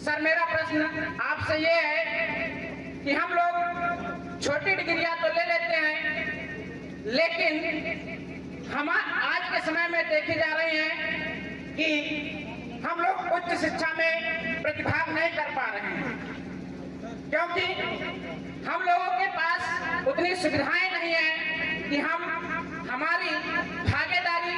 Sir मेरा प्रश्न आपसे ये है कि हम लोग छोटी डिग्रियां तो ले लेते हैं, लेकिन हम आज के समय में देखे जा रहे हैं कि हम लोग उच्च शिक्षा में प्रतिभाग नहीं कर पा रहे हैं, क्योंकि हम लोगों के पास उतनी सुविधाएं नहीं है कि हम हमारी भागीदारी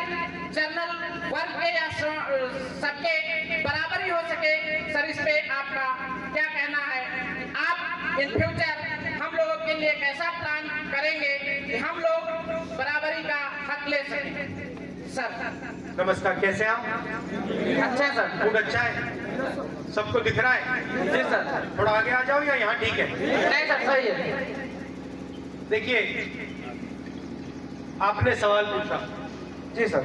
जनरल वर्ग के या सबके बराबर ही हो सके। सर इस पे आपका क्या कहना है? आप इन फ्यूचर हम लोगों के लिए कैसा प्लान करेंगे कि हम लोग बराबरी का हक ले सकें? सर नमस्कार, कैसे आप? अच्छा है सर। खूब अच्छा है, सबको दिख रहा है? जी सर। थोड़ा आगे आ जाओ या यहाँ ठीक है? नहीं सर, सही है। देखिए, आपने सवाल पूछा। जी सर।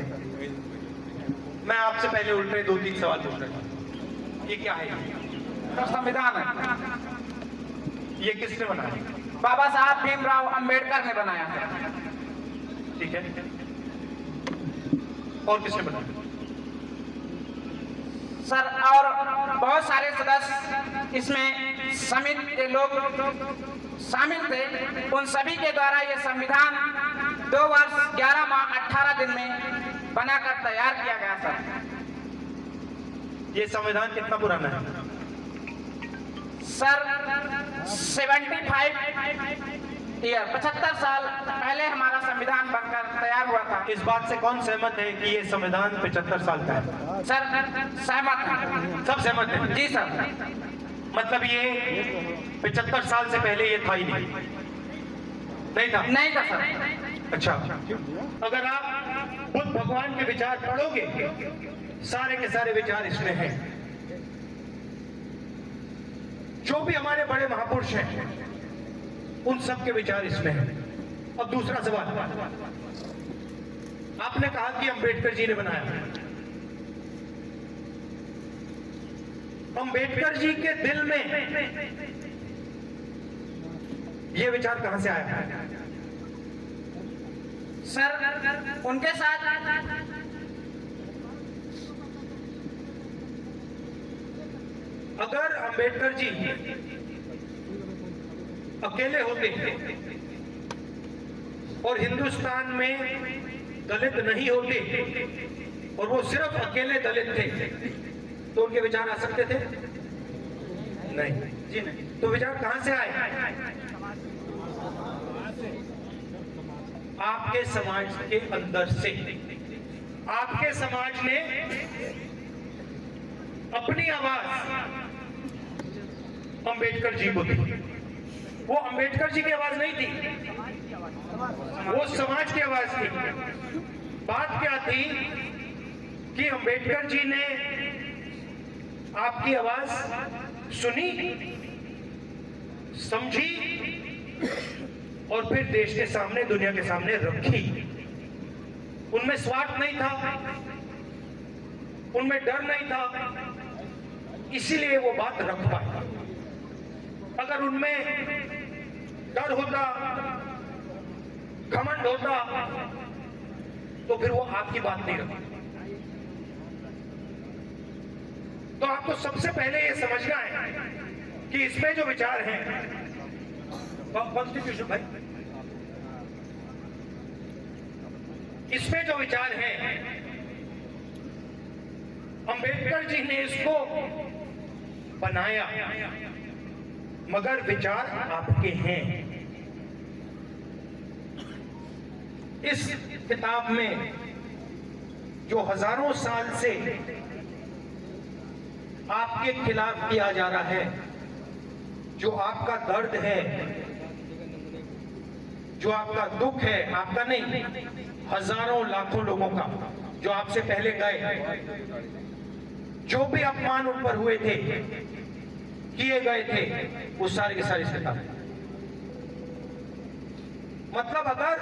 मैं आपसे पहले उल्टे 2-3 सवाल पूछ रहा था। ये क्या है? तो संविधान है। ये किसने बनाया? बाबा साहब भीमराव अंबेडकर ने बनाया है। ठीक है, और किसने बनाया? सर और बहुत सारे सदस्य इसमें समिति के लोग शामिल थे, उन सभी के द्वारा ये संविधान 2 वर्ष 11 माह 18 दिन में बनाकर तैयार किया गया। सर ये संविधान कितना पुराना है? सर 75 ईयर 75 साल पहले हमारा संविधान बनकर तैयार हुआ था। इस बात से कौन सहमत है कि ये संविधान 75 साल का है? सर सहमत है। सब सहमत है? जी सर। मतलब ये 75 साल से पहले ये था ही नहीं? नहीं था? नहीं था सर। अच्छा, अगर आप बुद्ध भगवान के विचार पढ़ोगे, सारे के सारे विचार इसमें हैं। जो भी हमारे बड़े महापुरुष हैं, उन सब के विचार इसमें हैं। अब दूसरा सवाल, आपने कहा कि अंबेडकर जी ने बनाया। अंबेडकर जी के दिल में ये विचार कहां से आया? सर उनके साथ अगर अंबेडकर जी अकेले होते और हिंदुस्तान में दलित नहीं होते और वो सिर्फ अकेले दलित थे, तो उनके विचार आ सकते थे? नहीं जी, नहीं। तो विचार कहां से आए? आपके समाज के अंदर से। आपके समाज ने अपनी आवाज अंबेडकर जी को दी। वो अंबेडकर जी की आवाज नहीं थी, वो समाज की आवाज थी। बात क्या थी कि अंबेडकर जी ने आपकी आवाज सुनी, समझी और फिर देश के सामने, दुनिया के सामने रखी। उनमें स्वार्थ नहीं था, उनमें डर नहीं था, इसीलिए वो बात रख पाए। अगर उनमें डर होता, घमंड होता, तो फिर वो आपकी बात नहीं रखती। तो आपको सबसे पहले ये समझना है कि इसमें जो विचार हैं, कॉन्स्टिट्यूशन भाई, इसमें जो विचार हैं, अंबेडकर जी ने इसको बनाया, मगर विचार आपके हैं। इस किताब में जो हजारों साल से आपके खिलाफ किया जा रहा है, जो आपका दर्द है, जो आपका दुख है, आपका नहीं, हजारों लाखों लोगों का, जो आपसे पहले गए, जो भी अपमान उन पर हुए थे, किए गए थे, वो सारे के सारे किताब। मतलब अगर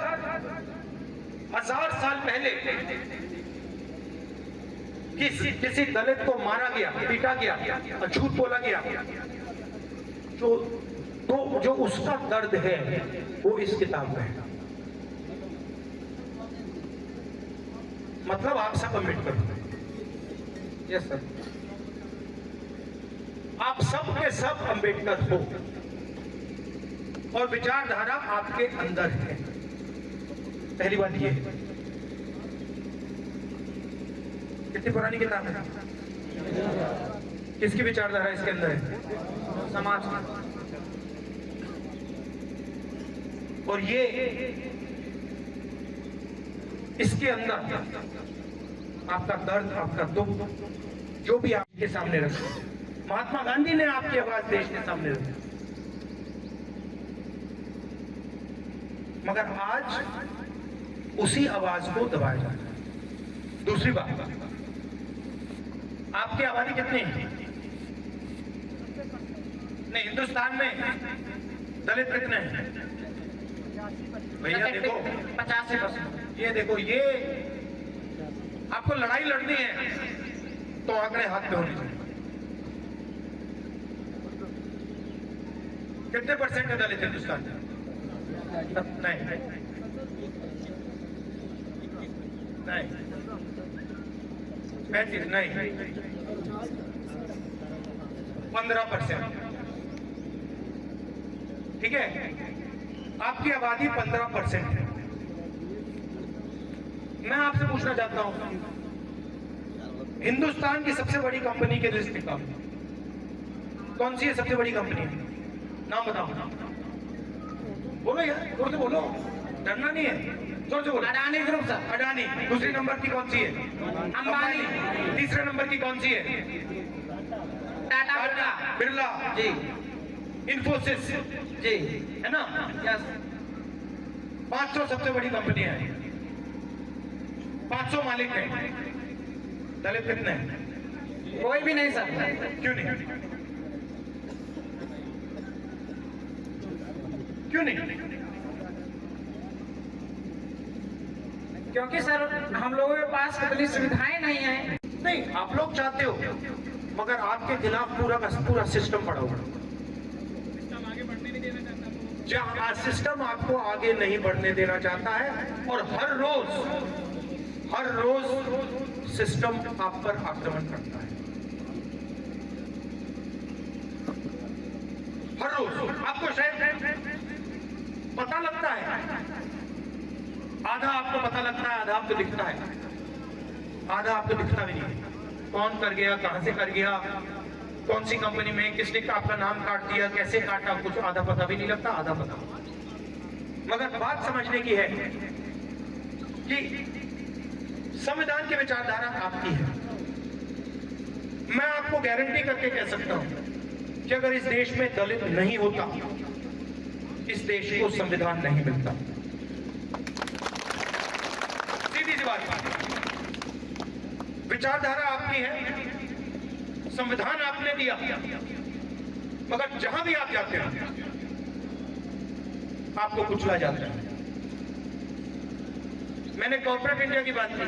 1000 साल पहले किसी दलित को मारा गया, पीटा गया, झूठ बोला गया, जो उसका दर्द है वो इस किताब में है। मतलब आप सब अम्बेडकर। Yes sir. आप सब के सब अंबेडकर हो और विचारधारा आपके अंदर है। पहली बात ये, कितनी पुरानी किताब है? किसकी विचारधारा इसके अंदर है? समाज की। और ये इसके अंदर आपका दर्द, आपका दुख, जो भी आपके सामने रखा, महात्मा गांधी ने आपकी आवाज देश के सामने रखी, मगर आज उसी आवाज को दबाया जा रहा है। दूसरी बात, आपकी आबादी कितनी है? नहीं, हिंदुस्तान में दलित कितने हैं? भैया देखो 85%। ये देखो, ये आपको लड़ाई लड़नी है तो आंकड़े हाथ में होने चाहिए। कितने परसेंट है दलित हिंदुस्तान में? नहीं, 35 नहीं, 15%। ठीक है, आपकी आबादी 15% है। मैं आपसे पूछना चाहता हूं, हिंदुस्तान की सबसे बड़ी कंपनी की लिस्ट निकालो। कौन सी है सबसे बड़ी कंपनी? नाम बताओ। बोलो यार, जोर से बोलो, डरना नहीं है, जोर से बोलो। Adani group sir. अडानी। दूसरी नंबर की कौन सी है? अंबानी। तीसरे नंबर की कौन सी है? टाटा बिरला। बिरला जी इंफोसिस जी है ना? यस। 500 सबसे बड़ी कंपनी है, 500 मालिक हैं। दलित कितने हैं? कोई भी नहीं सर। क्यों नहीं? क्यों नहीं? क्योंकि सर हम लोगों के पास इतनी सुविधाएं नहीं है। नहीं, आप लोग चाहते हो, मगर आपके खिलाफ पूरा का पूरा सिस्टम पड़ा हुआ है। जहां सिस्टम आपको आगे नहीं बढ़ने देना चाहता है, और हर रोज सिस्टम आप पर आक्रमण करता है। हर रोज आपको शायद पता लगता है, आधा आपको पता लगता है, आधा आपको दिखता है, आधा आपको दिखता भी नहीं है। कौन कर गया, कहां से कर गया, कौन सी कंपनी में, किसने आपका नाम काट दिया, कैसे काटा, कुछ आधा पता भी नहीं लगता, आधा पता। मगर बात समझने की है कि संविधान की विचारधारा आपकी है। मैं आपको गारंटी करके कह सकता हूं कि अगर इस देश में दलित नहीं होता, इस देश को संविधान नहीं मिलता। सीधी सी बात, विचारधारा आपकी है, संविधान आपने दिया, मगर जहां भी आप जाते हैं आपको कुचला जाता है। मैंने कॉर्पोरेट इंडिया की बात की,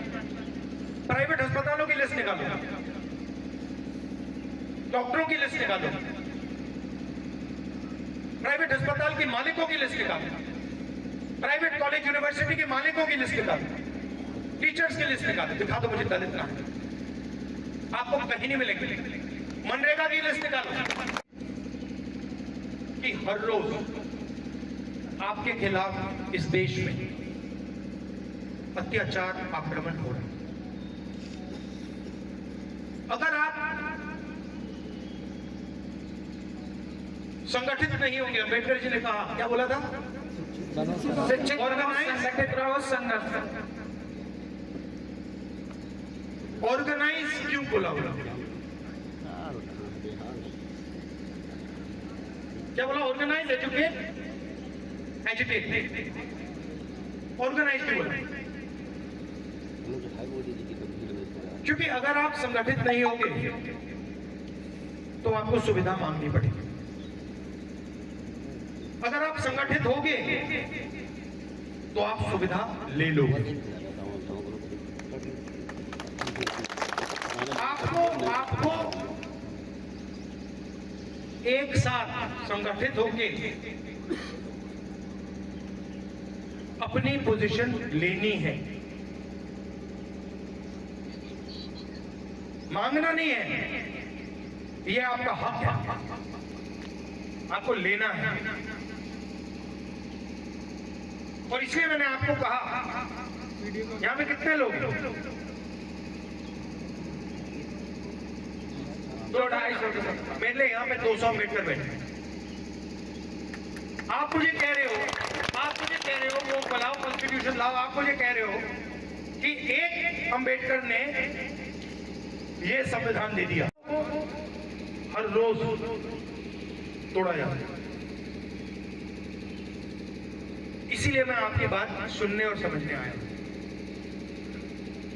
प्राइवेट अस्पतालों की लिस्ट निकालो, डॉक्टरों की लिस्ट निकालो, प्राइवेट अस्पताल के मालिकों की लिस्ट निकालो, प्राइवेट कॉलेज यूनिवर्सिटी के मालिकों की लिस्ट निकालो, टीचर्स की लिस्ट निकालो, दिखा दो मुझे दलित ना है। आपको कहीं नहीं मिलेंगे। मनरेगा की लिस्ट निकालो कि हर रोज आपके खिलाफ इस देश में अत्याचार, आक्रमण हो रहा है। अगर आप संगठित नहीं होंगे, अम्बेडकर जी ने कहा, क्या बोला था? शिक्षित संगठित रहो, संघर्ष। ऑर्गेनाइज क्यों बोला? क्या बोला? ऑर्गेनाइज, एजुकेट, एजुकेट, ऑर्गेनाइज क्यों बोला? क्योंकि अगर आप संगठित नहीं होंगे तो आपको सुविधा मांगनी पड़ेगी। अगर आप संगठित होंगे तो आप सुविधा ले लोगे। आपको एक साथ संगठित होके अपनी पोजीशन लेनी है, मांगना नहीं है। ये आपका हक है, आपको लेना है। और इसलिए मैंने आपको कहा, यहां पे कितने लोग हैं? 200-250 मेरे लिए यहाँ पे 200 अम्बेडकर बैठे हैं। आप मुझे कह रहे हो वो बनाओ, कॉन्स्टिट्यूशन लाओ। आप मुझे कह रहे हो कि एक अम्बेडकर ने ये संविधान दे दिया, हर रोज तोड़ा जाता है। इसीलिए मैं आपकी बात सुनने और समझने आया हूं।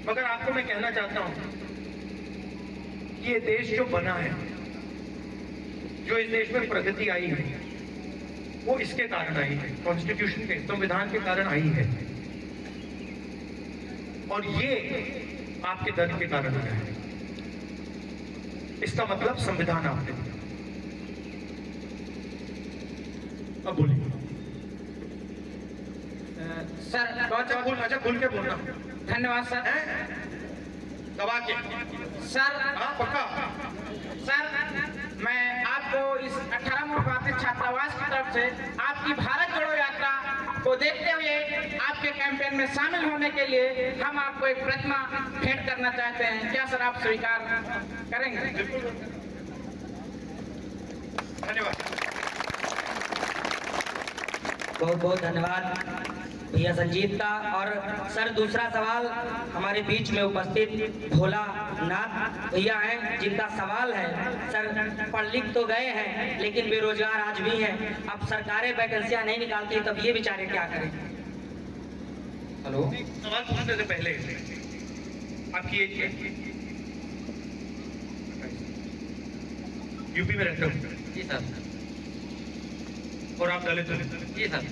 मगर आपको मैं कहना चाहता हूं कि ये देश जो बना है, जो इस देश में प्रगति आई है, वो इसके कारण आई है, कॉन्स्टिट्यूशन के, संविधान के कारण आई है। और ये आपके दर्द के कारण आया है। इसका मतलब संविधान आपने दिया। अब बोलिए सर। अच्छा भूल के बोलना। धन्यवाद सर। दबा के सर। हाँ पक्का। सर, मैं आपको इस 18 मुखातिब छात्रावास की तरफ से आपकी भारत जोड़ो यात्रा को देखते हुए आपके कैंपेन में शामिल होने के लिए हम आपको एक प्रतिमा भेंट करना चाहते हैं। क्या सर आप स्वीकार करेंगे? धन्यवाद। बहुत बहुत धन्यवाद भैया संजीत का। और सर दूसरा सवाल हमारे बीच में उपस्थित भोला नाथ भैया हैं, जिनका सवाल है, सर पढ़ लिख तो गए हैं लेकिन बेरोजगार आज भी हैं। अब सरकारें वैकेंसियां नहीं निकालती, तब ये बेचारे क्या करें? हेलो, सवाल पूछने से पहले आपकी एज क्या है? यूपी में रहते हो? जी सर। और आप दलित हो? जी सर।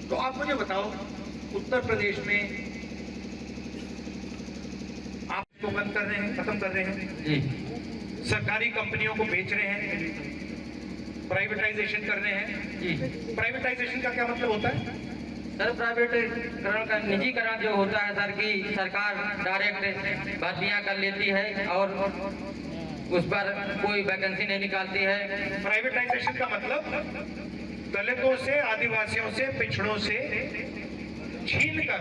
तो आप मुझे बताओ, उत्तर प्रदेश में आप इसको बंद कर रहे हैं, खत्म कर रहे हैं, जी। सरकारी कंपनियों को बेच रहे हैं, प्राइवेटाइजेशन कर रहे हैं। जी प्राइवेटाइजेशन का क्या मतलब होता है? सर, प्राइवेटीकरण का निजीकरण जो होता है सर, की सरकार डायरेक्ट भर्तियां कर लेती है और उस पर कोई वैकेंसी नहीं निकालती है। प्राइवेटाइजेशन का मतलब दलितों से, आदिवासियों से, पिछड़ों से छीन कर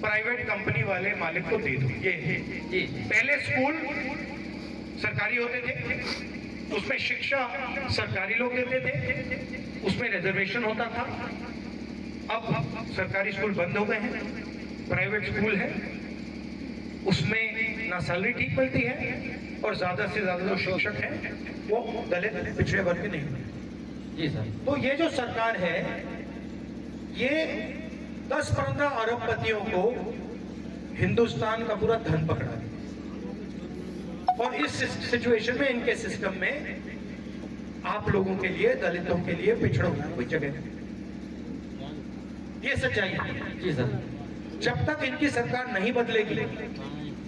प्राइवेट कंपनी वाले मालिक को दे दो। ये है। जी। पहले स्कूल सरकारी होते थे, उसमें शिक्षा सरकारी लोग देते थे, उसमें रिजर्वेशन होता था। अब सरकारी स्कूल बंद हो गए हैं, प्राइवेट स्कूल है, उसमें ना सैलरी ठीक मिलती है और ज्यादा से ज्यादा जो शिक्षक हैं वो दलित पिछड़े वर्ग के नहीं। जी सर। तो ये जो सरकार है, ये 10-15 अरबपतियों को हिंदुस्तान का पूरा धन पकड़ा है। और इस सिचुएशन में, इनके सिस्टम में आप लोगों के लिए, दलितों के लिए, पिछड़ों की कोई जगह नहीं। ये सच्चाई है। जी सर। जब तक इनकी सरकार नहीं बदलेगी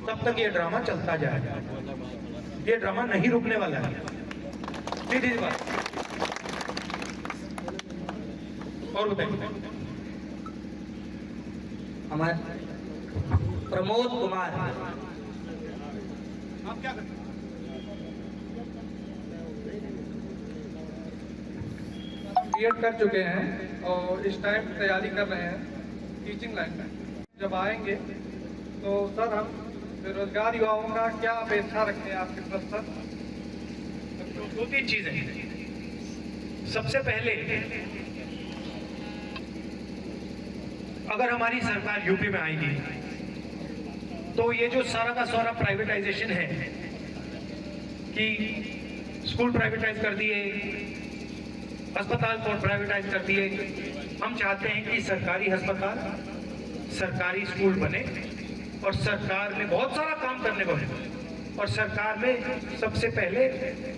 तब तक ये ड्रामा चलता जाएगा। ये ड्रामा नहीं रुकने वाला है। सीधी सी बात। और बताइए। हमारे प्रमोद कुमार। आप क्या करते हैं? बीएड कर चुके हैं और इस टाइम तैयारी कर रहे हैं टीचिंग लाइन में। जब आएंगे तो सर हम बेरोजगार युवाओं का क्या अपेक्षा रखते हैं आपके तरफ सर? दो तीन चीजें। सबसे पहले, अगर हमारी सरकार यूपी में आएगी तो ये जो सारा का सारा प्राइवेटाइजेशन है कि स्कूल प्राइवेटाइज कर दिए, अस्पताल को प्राइवेटाइज कर दिए, हम चाहते हैं कि सरकारी अस्पताल, सरकारी स्कूल बने और सरकार में बहुत सारा काम करने को है और सरकार में सबसे पहले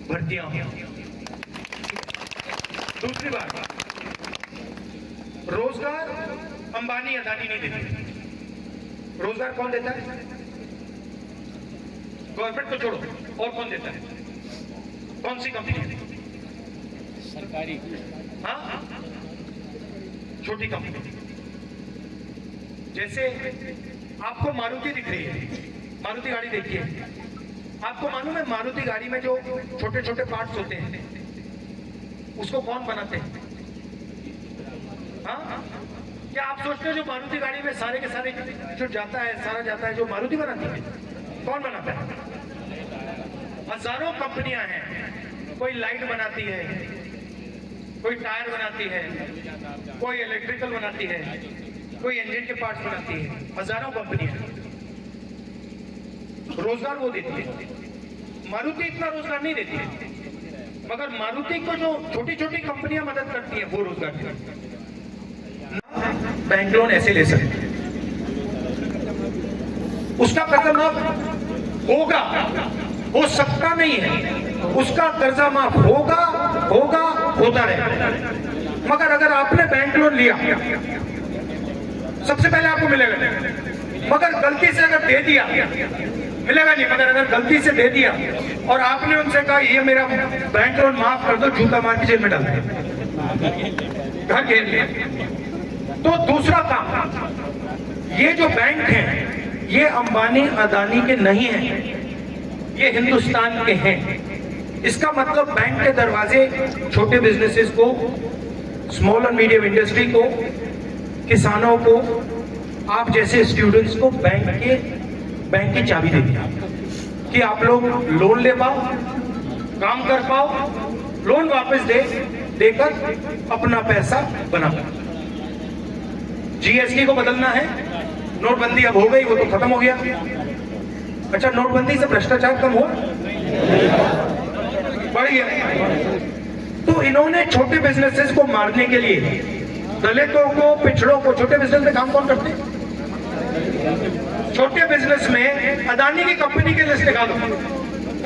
भर्तियां हों। दूसरी बात, रोजगार अंबानी अदानी नहीं देते। रोजगार कौन देता है? गवर्नमेंट को छोड़ो, और कौन देता है? कौन सी कंपनी? सरकारी। हाँ, छोटी कंपनी। जैसे आपको मारुति दिख रही है, मारुति गाड़ी देखिए, आपको मालूम है मारुति गाड़ी में जो छोटे छोटे पार्ट्स होते हैं उसको कौन बनाते हैं? हाँ, क्या आप सोचते हो जो मारुति गाड़ी में सारे के सारे जो जाता है सारा जाता है जो मारुति बनाती है, कौन बनाता है? हजारों कंपनियां हैं, कोई लाइट बनाती है, कोई टायर बनाती है, कोई इलेक्ट्रिकल बनाती है, कोई इंजन के पार्ट्स बनाती है, हजारों कंपनियां। रोजगार वो देती है, मारुति इतना रोजगार नहीं देती है, मगर मारुति को जो छोटी छोटी कंपनियां मदद करती हैं वो रोजगार देती है। बैंक लोन ऐसे ले सकते हैं, उसका कर्जा माफ होगा, हो सकता नहीं है, उसका कर्जा माफ होगा होगा होता रहेगा। मगर अगर आपने बैंक लोन लिया सबसे पहले आपको मिलेगा नहीं, मगर गलती से अगर दे दिया मिलेगा नहीं, मगर अगर गलती से दे दिया और आपने उनसे कहा ये मेरा बैंक लोन माफ कर दो, जूता मार के जेल में डाल दे, घर घेर लिया। तो दूसरा काम, ये जो बैंक हैं ये अंबानी अदानी के नहीं हैं, ये हिंदुस्तान के हैं। इसका मतलब बैंक के दरवाजे छोटे बिजनेसेस को, स्मॉल और मीडियम इंडस्ट्री को, किसानों को, आप जैसे स्टूडेंट्स को बैंक की चाबी दे दिया कि आप लोग लोन ले पाओ, काम कर पाओ, लोन वापस देकर अपना पैसा बना पाओ। जीएसटी को बदलना है, नोटबंदी अब हो गई, वो तो खत्म हो गया। अच्छा, नोटबंदी से भ्रष्टाचार कम हो बढ़ गया। तो इन्होंने छोटे बिजनेसेस को मारने के लिए दलितों को, पिछड़ों को, छोटे बिजनेस में काम कौन करते हैं? छोटे बिजनेस में अदानी की कंपनी की लिस्ट दिखा दो,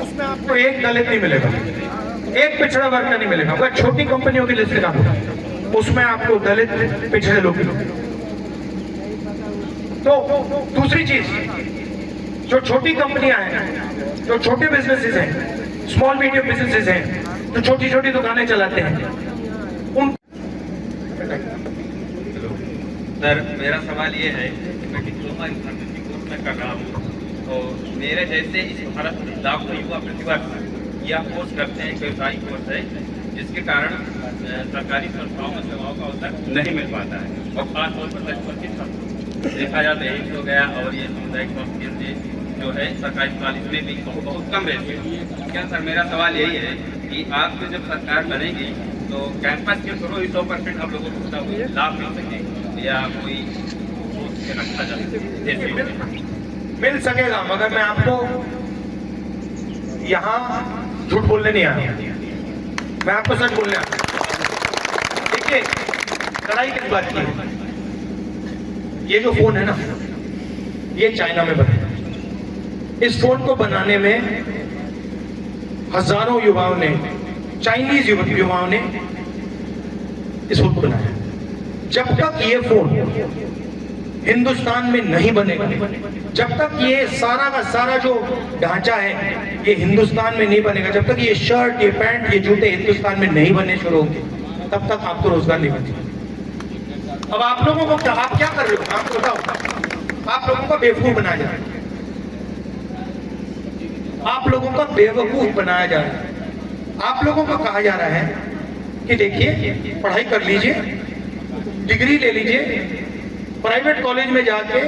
उसमें आपको एक दलित नहीं मिलेगा, एक पिछड़ा वर्ग का नहीं मिलेगा। अगर छोटी कंपनियों की लिस्ट दिखा दो उसमें आपको दलित, पिछड़े लोग मिलेंगे। तो दूसरी चीज, जो छोटी कंपनियां हैं, जो छोटे बिजनेसेस हैं, स्मॉल मीडियम बिजनेसेस हैं, जो छोटी छोटी दुकानें चलाते हैं, उन सर मेरा सवाल ये है कि मैं डिप्लोमा इन फार्मेसी कोर्स में कर रहा हूँ, तो मेरे जैसे इस भारत में लाखों युवा प्रतिभा यह कोर्स करते हैं, व्यवसायिक कोर्स है, जिसके कारण सरकारी संस्थाओं में सेवाओं का अवसर नहीं मिल पाता है, और खासतौर पर देखा जाए तो एम्स हो गया और ये सामुदायिक स्वास्थ्य केंद्र जो है सरकारी अस्पताल, इसमें भी बहुत कम रहते हैं। क्या सर मेरा सवाल यही है कि आपको जब सरकार बनेगी तो कैंपस के थ्रू ही 100% आप लोगों को लाभ मिल सके या कोई रखा जा मिल सकेगा, मगर मैं आपको यहाँ झूठ बोलने नहीं आया, मैं आपको सच बोलने आया। देखिए, लड़ाई किस बात की है? ये जो फोन है ना, ये चाइना में बना। इस फोन को बनाने में हजारों युवाओं ने, चाइनीज युवाओं ने इस फोन को बनाया। जब तक ये फोन हिंदुस्तान में नहीं बनेगा, जब तक ये सारा का सारा जो ढांचा है ये हिंदुस्तान में नहीं बनेगा, जब तक ये शर्ट, ये पैंट, ये जूते हिंदुस्तान में नहीं बनने शुरू होंगे, तब तक आपको रोजगार नहीं मिलेगा। अब आप लोगों को आप क्या कर रहे हो? आप बताओ, आप लोगों को बेवकूफ बनाया जा रहा है, आप लोगों का बेवकूफ बनाया जा रहा है। आप लोगों को कहा जा रहा है कि देखिए, पढ़ाई कर लीजिए, डिग्री ले लीजिए, प्राइवेट कॉलेज में जाके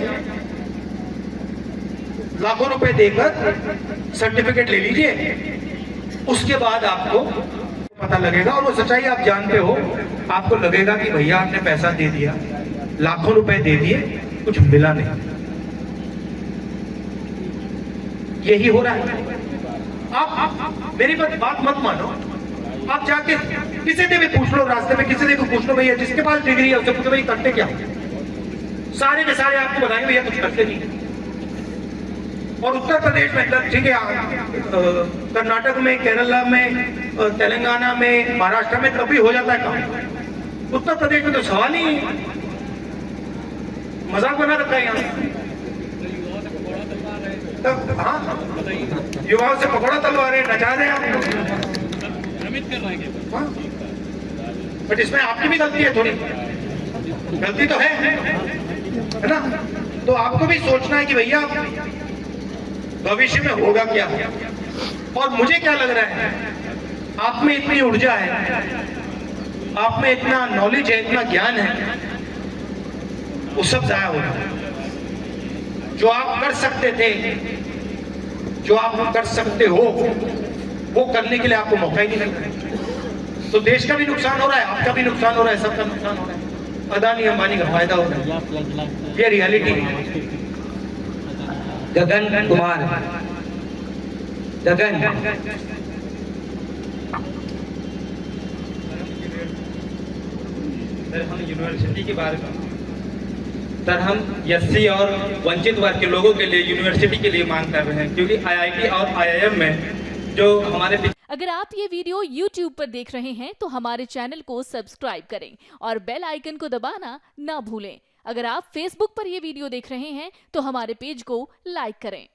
लाखों रुपए देकर सर्टिफिकेट ले लीजिए, उसके बाद आपको पता लगेगा और वो सच्चाई आप जानते हो। आपको लगेगा कि भैया आपने पैसा दे दिया, लाखों रुपए दे दिए, कुछ मिला नहीं। यही हो रहा है। आप मेरी बात मत मानो, आप जाके किसी से भी पूछ लो, रास्ते में किसी से भी पूछ लो, भैया जिसके पास डिग्री है उससे पूछो भाई करते क्या? सारे के सारे आपको बताएंगे भैया कुछ करते नहीं। और उत्तर प्रदेश में, ठीक है, कर्नाटक में, केरला में, तेलंगाना में, महाराष्ट्र में कभी हो जाता है काम। उत्तर प्रदेश में तो सवाल ही मजाक बना रखा है यहाँ। तब हाँ, युवाओं से पकौड़ा तलवा रहे, नचा रहे हैं आपको, बट इसमें आपकी भी गलती है, थोड़ी गलती तो है ना? तो आपको भी सोचना है कि भैया भविष्य में होगा क्या। और मुझे क्या लग रहा है, आप में इतनी ऊर्जा है, आप में इतना नॉलेज है, इतना ज्ञान है, वो सब जाया हो रहा है। जो आप कर सकते थे, जो आप कर सकते हो, वो करने के लिए आपको मौका ही नहीं मिल रहा है। तो देश का भी नुकसान हो रहा है, आपका भी नुकसान हो रहा है, सबका नुकसान हो रहा है। अदानी अंबानी का फायदा हो रहा है, ये रियलिटी है। गगन कुमार, गगन सर हम यूनिवर्सिटी के बारे में, सर हम एससी और वंचित वर्ग के लोगों के लिए यूनिवर्सिटी के लिए मांग कर रहे हैं, क्योंकि आईआईटी और आईआईएम में जो हमारे अगर आप ये वीडियो YouTube पर देख रहे हैं तो हमारे चैनल को सब्सक्राइब करें और बेल आइकन को दबाना ना भूलें। अगर आप Facebook पर ये वीडियो देख रहे हैं तो हमारे पेज को लाइक करें।